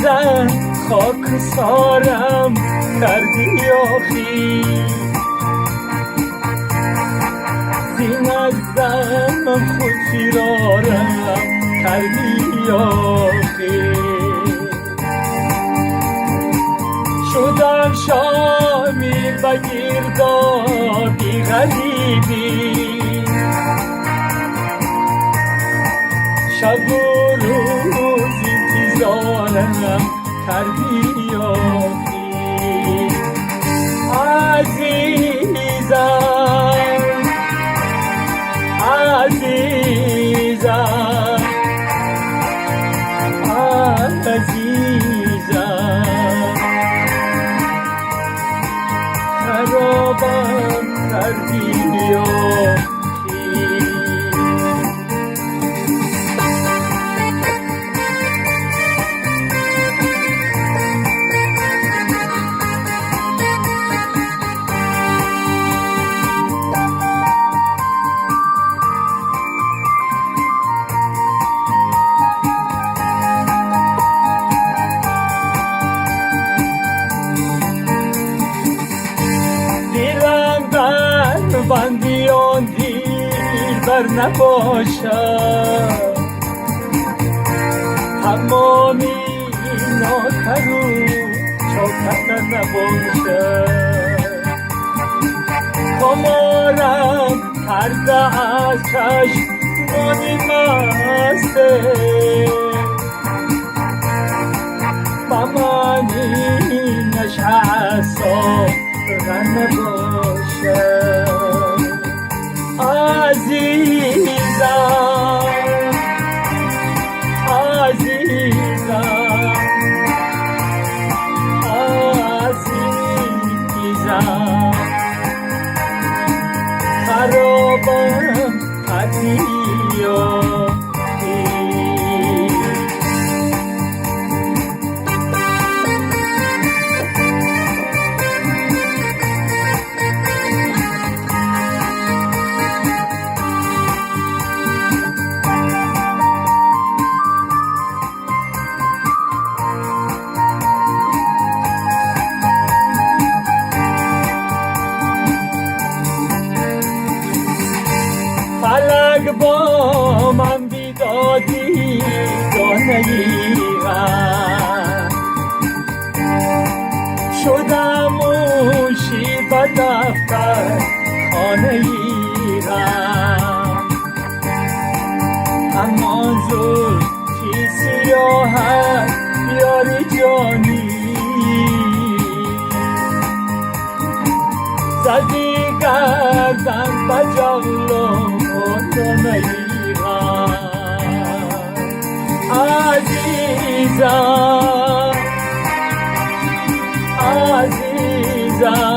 عزیزم خاک سارم کردی آخی زین ازم خود فرارم کردی آخی شدم شامی و گردابی غریبی شب و روز انتظارم کردی آخی عزیزم عزیزم عزیزم خرابم کردی آخی بندیان دیر بر نباشد تمامی ناکرو چاکر نباشد خمارم کرده از چشمانی مسته با منی نشستا نباشد عزیزم عزیزم عزیزم خرابم کردی فلک با من بیدادی دانه ای غم شدم موشی به دفتر خانه ای غم اما زلفی سیاهت یاری جانی زدی گردن به جولم عزیزم عزیزم